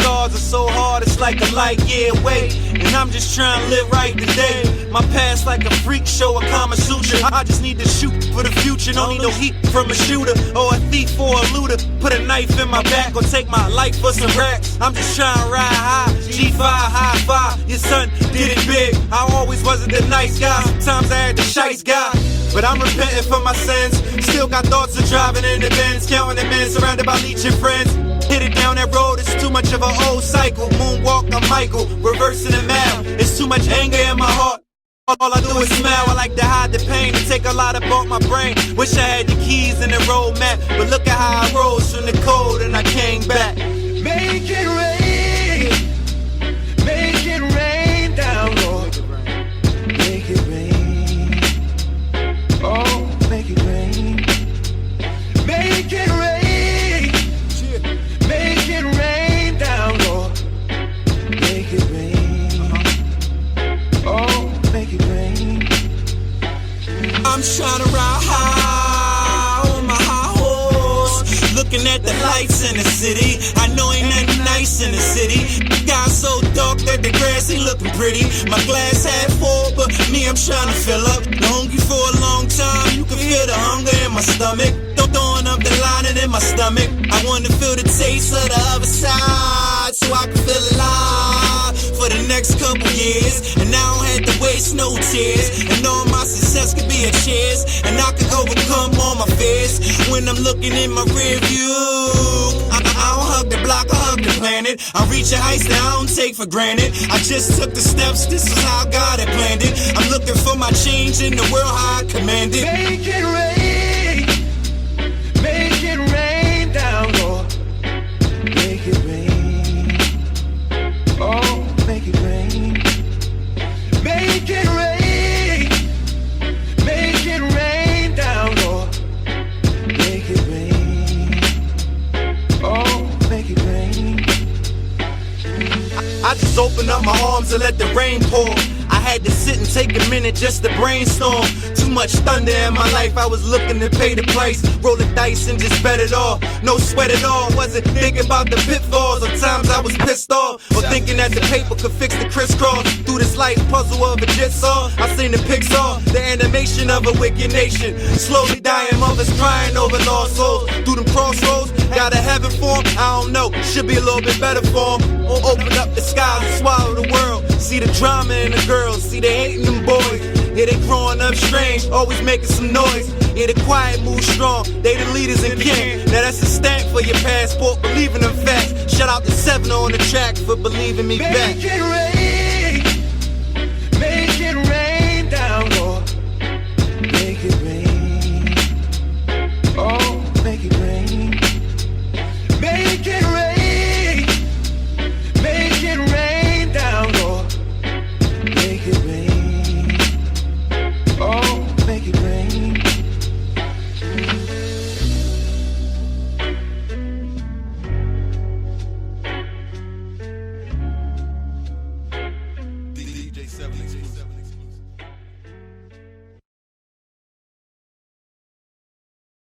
stars are so hard, it's like a light year away. And I'm just trying to live right today. My past like a freak show, a Kama Sutra. I just need to shoot for the future. Don't need no heat from a shooter or a thief or a looter. Put a knife in my back or take my life for some racks. I'm just trying to ride high, G5, high five. Your son did it big. I always wasn't the nice guy. Sometimes I had the shice guy. But I'm repenting for my sins. Still got thoughts of driving in the Bandz, counting the men, surrounded by leeching friends. Hit it down that road, it's too much of an old cycle. Moonwalk, I'm Michael, reversing the mouth. It's too much anger in my heart. All I do is smile. I like to hide the pain and take a lot off my brain. Wish I had the keys and the roadmap, but look at how I rose from the cold and I came back. Make it rain down, Lord. Make it rain. Oh, make it rain. Make it rain. Make it rain down, Lord. Make it rain. Oh, make it rain. I'm trying to ride high on my high horse, looking at the lights in the city. I know ain't nothing nice in the city. The sky's so dark that the grass ain't looking pretty. My glass half full, but me, I'm trying to fill up. Been hungry for a long time, you can feel the hunger in my stomach. Throwing up the lining in my stomach. I wanna feel the taste of the other side, so I can feel alive for the next couple years. And I don't have to waste no tears. And all my success could be a cheers, and I can overcome all my fears when I'm looking in my rear view. I don't hug the block, I hug the planet. I'm reaching heights that I don't take for granted. I just took the steps, this is how God had planned it. I'm looking for my change in the world, how I command it. Make it rain. Make it rain down, Lord. Make it rain. Oh, make it rain. Make it rain. Make it rain down, Lord. Make it rain. Oh, make it rain. I just open up my arms and let the rain pour. I had to sit and take a minute just to brainstorm. Too much thunder in my life, I was looking to pay the price. Roll the dice and just bet it all. No sweat at all, wasn't thinking about the pitfalls. Or times I was pissed off, or thinking that the paper could fix the crisscross. Through this life puzzle of a jigsaw, I seen the Pixar, the animation of a wicked nation. Slowly dying, mothers crying over lost souls. Through them crossroads, got a heaven for 'em? I don't know, should be a little bit better for 'em. Or open up the skies and swallow the world. See the drama in the girls, see they hating them boys. Yeah, they growing up strange, always making some noise. Yeah, the quiet move strong, they the leaders in king. Now that's a stamp for your passport, believing in facts. Shout out to 7 on the track for believing me back. Make it rain.